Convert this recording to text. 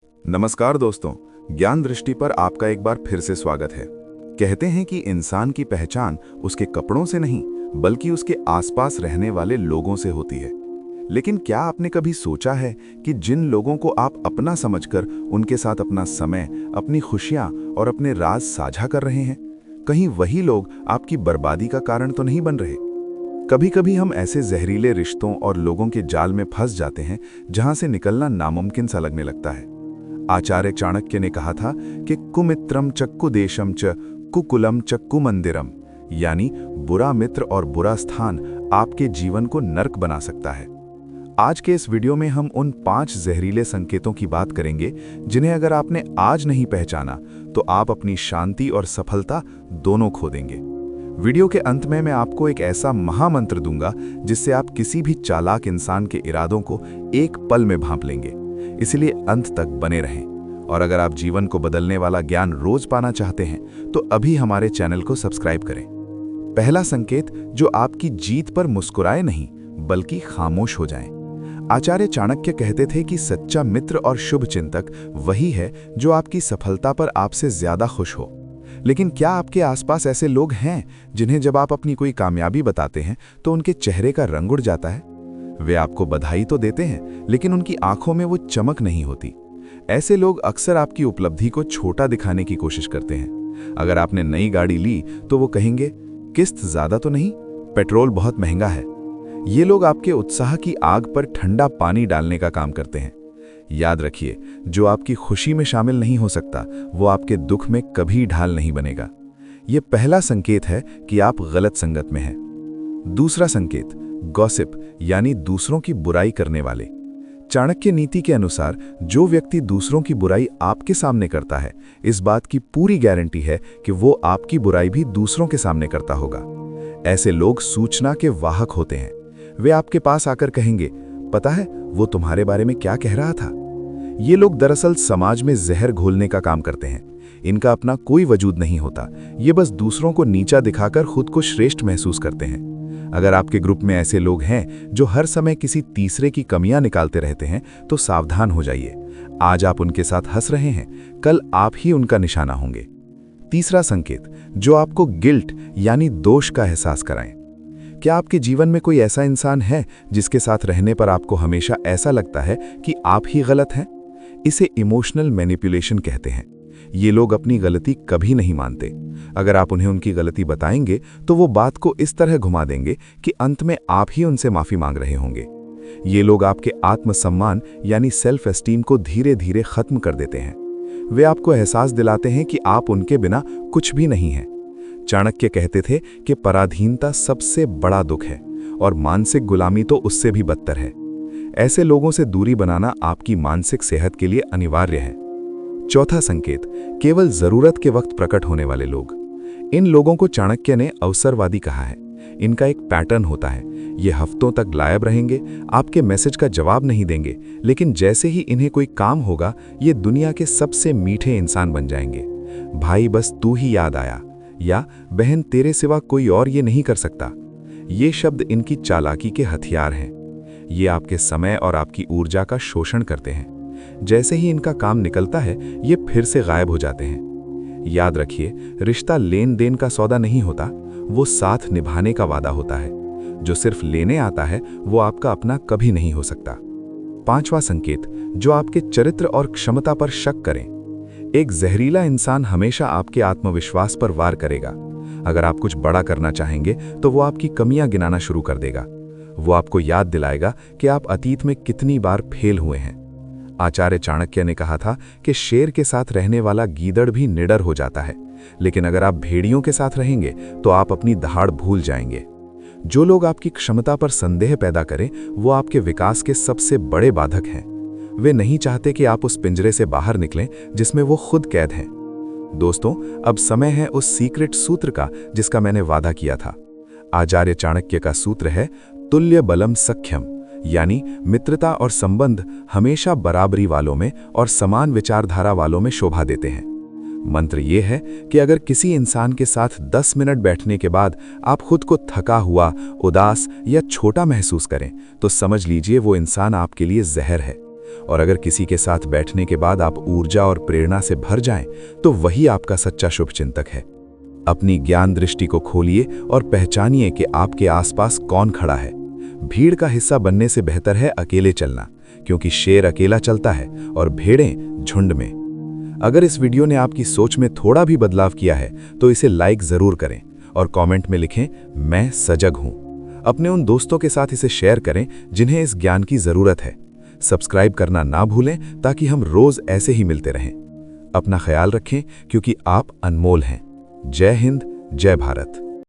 नमस्कार दोस्तों, ज्ञान दृष्टि पर आपका एक बार फिर से स्वागत है। कहते हैं कि इंसान की पहचान उसके कपड़ों से नहीं बल्कि उसके आसपास रहने वाले लोगों से होती है। लेकिन क्या आपने कभी सोचा है कि जिन लोगों को आप अपना समझकर उनके साथ अपना समय, अपनी खुशियां और अपने राज साझा कर रहे हैं, कहीं वही लोग आपकी बर्बादी का कारण तो नहीं बन रहे? कभी कभी हम ऐसे जहरीले रिश्तों और लोगों के जाल में फंस जाते हैं जहां से निकलना नामुमकिन सा लगने लगता है। आचार्य चाणक्य ने कहा था कि कुमित्रम चक्कु देशम च कुकुलम चक्कु मंदिरम, यानी बुरा मित्र और बुरा स्थान आपके जीवन को नर्क बना सकता है। आज के इस वीडियो में हम उन 5 जहरीले संकेतों की बात करेंगे जिन्हें अगर आपने आज नहीं पहचाना तो आप अपनी शांति और सफलता दोनों खो देंगे। वीडियो के अंत में मैं आपको एक ऐसा महामंत्र दूंगा जिससे आप किसी भी चालाक इंसान के इरादों को एक पल में भांप लेंगे। इसलिए अंत तक बने रहें। और अगर आप जीवन को बदलने वाला ज्ञान रोज पाना चाहते हैं तो अभी हमारे चैनल को सब्सक्राइब करें। पहला संकेत, जो आपकी जीत पर मुस्कुराए नहीं बल्कि खामोश हो जाएं। आचार्य चाणक्य कहते थे कि सच्चा मित्र और शुभ चिंतक वही है जो आपकी सफलता पर आपसे ज्यादा खुश हो। लेकिन क्या आपके आसपास ऐसे लोग हैं जिन्हें जब आप अपनी कोई कामयाबी बताते हैं तो उनके चेहरे का रंग उड़ जाता है? वे आपको बधाई तो देते हैं लेकिन उनकी आंखों में वो चमक नहीं होती। ऐसे लोग अक्सर आपकी उपलब्धि को छोटा दिखाने की कोशिश करते हैं। अगर आपने नई गाड़ी ली तो वो कहेंगे, किस्त ज्यादा तो नहीं, पेट्रोल बहुत महंगा है। ये लोग आपके उत्साह की आग पर ठंडा पानी डालने का काम करते हैं। याद रखिए, जो आपकी खुशी में शामिल नहीं हो सकता वो आपके दुख में कभी ढाल नहीं बनेगा। ये पहला संकेत है कि आप गलत संगत में हैं। दूसरा संकेत, गॉसिप यानी दूसरों की बुराई करने वाले। चाणक्य नीति के अनुसार जो व्यक्ति दूसरों की बुराई आपके सामने करता है, इस बात की पूरी गारंटी है कि वो आपकी बुराई भी दूसरों के सामने करता होगा। ऐसे लोग सूचना के वाहक होते हैं। वे आपके पास आकर कहेंगे, पता है वो तुम्हारे बारे में क्या कह रहा था। ये लोग दरअसल समाज में जहर घोलने का काम करते हैं। इनका अपना कोई वजूद नहीं होता, ये बस दूसरों को नीचा दिखाकर खुद को श्रेष्ठ महसूस करते हैं। अगर आपके ग्रुप में ऐसे लोग हैं जो हर समय किसी तीसरे की कमियां निकालते रहते हैं तो सावधान हो जाइए। आज आप उनके साथ हंस रहे हैं, कल आप ही उनका निशाना होंगे। तीसरा संकेत, जो आपको गिल्ट यानी दोष का एहसास कराएं। क्या आपके जीवन में कोई ऐसा इंसान है जिसके साथ रहने पर आपको हमेशा ऐसा लगता है कि आप ही गलत हैं? इसे इमोशनल मैनिपुलेशन कहते हैं। ये लोग अपनी गलती कभी नहीं मानते। अगर आप उन्हें उनकी गलती बताएंगे तो वो बात को इस तरह घुमा देंगे कि अंत में आप ही उनसे माफी मांग रहे होंगे। ये लोग आपके आत्मसम्मान यानी सेल्फ एस्टीम को धीरे धीरे खत्म कर देते हैं। वे आपको एहसास दिलाते हैं कि आप उनके बिना कुछ भी नहीं हैं। चाणक्य कहते थे कि पराधीनता सबसे बड़ा दुख है और मानसिक गुलामी तो उससे भी बदतर है। ऐसे लोगों से दूरी बनाना आपकी मानसिक सेहत के लिए अनिवार्य है। चौथा संकेत, केवल जरूरत के वक्त प्रकट होने वाले लोग। इन लोगों को चाणक्य ने अवसरवादी कहा है। इनका एक पैटर्न होता है। ये हफ्तों तक गायब रहेंगे, आपके मैसेज का जवाब नहीं देंगे, लेकिन जैसे ही इन्हें कोई काम होगा ये दुनिया के सबसे मीठे इंसान बन जाएंगे। भाई बस तू ही याद आया, या बहन तेरे सिवा कोई और ये नहीं कर सकता। ये शब्द इनकी चालाकी के हथियार हैं। ये आपके समय और आपकी ऊर्जा का शोषण करते हैं। जैसे ही इनका काम निकलता है ये फिर से गायब हो जाते हैं। याद रखिए, रिश्ता लेन देन का सौदा नहीं होता, वो साथ निभाने का वादा होता है। जो सिर्फ लेने आता है वो आपका अपना कभी नहीं हो सकता। पांचवा संकेत, जो आपके चरित्र और क्षमता पर शक करें। एक जहरीला इंसान हमेशा आपके आत्मविश्वास पर वार करेगा। अगर आप कुछ बड़ा करना चाहेंगे तो वो आपकी कमियां गिनाना शुरू कर देगा। वो आपको याद दिलाएगा कि आप अतीत में कितनी बार फेल हुए हैं। आचार्य चाणक्य ने कहा था कि शेर के साथ रहने वाला गीदड़ भी निडर हो जाता है, लेकिन अगर आप भेड़ियों के साथ रहेंगे तो आप अपनी दहाड़ भूल जाएंगे। जो लोग आपकी क्षमता पर संदेह पैदा करें वो आपके विकास के सबसे बड़े बाधक हैं। वे नहीं चाहते कि आप उस पिंजरे से बाहर निकलें जिसमें वो खुद कैद हैं। दोस्तों, अब समय है उस सीक्रेट सूत्र का जिसका मैंने वादा किया था। आचार्य चाणक्य का सूत्र है तुल्य बलम सख्यम, यानी मित्रता और संबंध हमेशा बराबरी वालों में और समान विचारधारा वालों में शोभा देते हैं। मंत्र ये है कि अगर किसी इंसान के साथ 10 मिनट बैठने के बाद आप खुद को थका हुआ, उदास या छोटा महसूस करें तो समझ लीजिए वो इंसान आपके लिए जहर है। और अगर किसी के साथ बैठने के बाद आप ऊर्जा और प्रेरणा से भर जाएं, तो वही आपका सच्चा शुभचिंतक है। अपनी ज्ञान दृष्टि को खोलिए और पहचानिए कि आपके आसपास कौन खड़ा है। भीड़ का हिस्सा बनने से बेहतर है अकेले चलना, क्योंकि शेर अकेला चलता है और भेड़ें झुंड में। अगर इस वीडियो ने आपकी सोच में थोड़ा भी बदलाव किया है तो इसे लाइक जरूर करें और कमेंट में लिखें, मैं सजग हूं। अपने उन दोस्तों के साथ इसे शेयर करें जिन्हें इस ज्ञान की जरूरत है। सब्सक्राइब करना ना भूलें ताकि हम रोज ऐसे ही मिलते रहें। अपना ख्याल रखें, क्योंकि आप अनमोल हैं। जय हिंद, जय भारत।